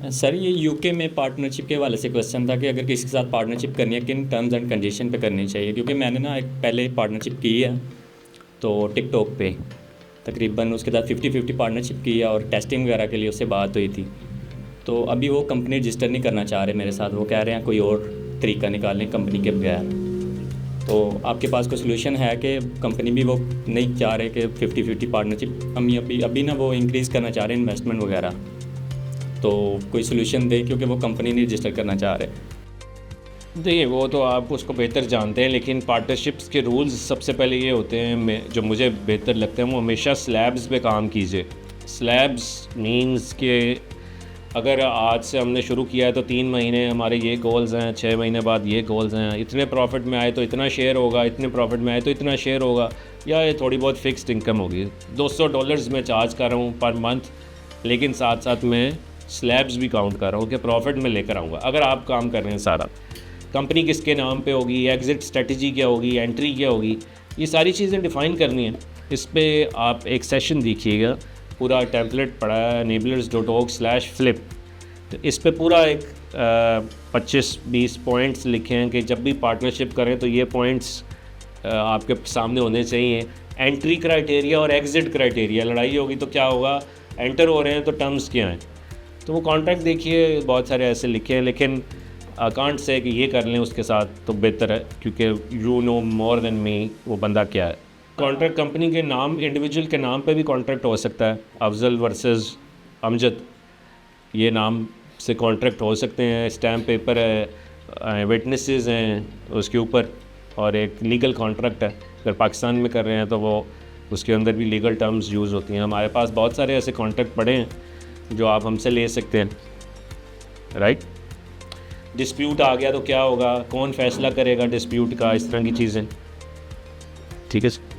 Sir ये UK में partnership के हवाले से क्वेश्चन था कि अगर किसी के साथ पार्टनरशिप करनी है किन टर्म्स एंड कंडीशन पे करनी चाहिए, क्योंकि मैंने ना एक पहले पार्टनरशिप की है तो टिकटॉक पे तकरीबन उसके साथ 50-50 पार्टनरशिप की है और टेस्टिंग वगैरह के लिए उससे बात हुई थी। तो अभी वो कंपनी रजिस्टर नहीं करना चाह रहे मेरे साथ, वो कह रहे हैं कोई और तरीका निकालें कंपनी के बगैर। तो आपके पास कोई सोल्यूशन है कि कंपनी भी वो नहीं चाह रहे कि 50-50 पार्टनरशिप, हम अभी ना वो इंक्रीज़ करना चाह रहे हैं इन्वेस्टमेंट वगैरह, तो कोई सोल्यूशन दे क्योंकि वो कंपनी नहीं रजिस्टर करना चाह रहे। देखिए वो तो आप उसको बेहतर जानते हैं, लेकिन पार्टनरशिप्स के रूल्स सबसे पहले ये होते हैं, जो मुझे बेहतर लगते हैं वो हमेशा स्लैब्स पे काम कीजिए। स्लैब्स मींस कि अगर आज से हमने शुरू किया है तो 3 महीने हमारे ये गोल्स हैं, 6 महीने बाद ये गोल्स हैं, इतने प्रॉफिट में आए तो इतना शेयर होगा, इतने प्रॉफिट में आए तो इतना शेयर होगा, या ये थोड़ी बहुत फ़िक्स्ड इनकम होगी। $200 मैं चार्ज कर रहा हूँ पर मंथ, लेकिन साथ साथ मैं स्लैब्स भी काउंट कर रहा हूँ कि प्रॉफिट में लेकर आऊँगा। अगर आप काम कर रहे हैं सारा, कंपनी किसके नाम पे होगी, एग्ज़िट स्ट्रेटजी क्या होगी, एंट्री क्या होगी, ये सारी चीज़ें डिफ़ाइन करनी है। इस पे आप एक सेशन देखिएगा, पूरा टेम्पलेट पड़ा है enablers.org/flip। तो इस पे पूरा एक 25-20 पॉइंट्स लिखे हैं कि जब भी पार्टनरशिप करें तो ये पॉइंट्स आपके सामने होने चाहिए। एंट्री क्राइटेरिया और एग्ज़िट क्राइटेरिया, लड़ाई होगी तो क्या होगा, एंटर हो रहे हैं तो टर्म्स क्या हैं। तो वो कॉन्ट्रैक्ट देखिए, बहुत सारे ऐसे लिखे हैं, लेकिन कांट से कि ये कर लें उसके साथ तो बेहतर है, क्योंकि you know more than me वो बंदा क्या है। कॉन्ट्रैक्ट कंपनी के नाम, इंडिविजुअल के नाम पे भी कॉन्ट्रैक्ट हो सकता है। अफजल वर्सेस अमजद, ये नाम से कॉन्ट्रैक्ट हो सकते हैं। स्टैम्प पेपर है, विटनेसेस हैं उसके ऊपर, और एक लीगल कॉन्ट्रैक्ट है। अगर पाकिस्तान में कर रहे हैं तो वो उसके अंदर भी लीगल टर्म्स यूज़ होती हैं। हमारे पास बहुत सारे ऐसे कॉन्ट्रैक्ट पड़े हैं जो आप हमसे ले सकते हैं, राइट। डिस्प्यूट आ गया तो क्या होगा, कौन फैसला करेगा डिस्प्यूट का, इस तरह की चीज़ें। ठीक है सर।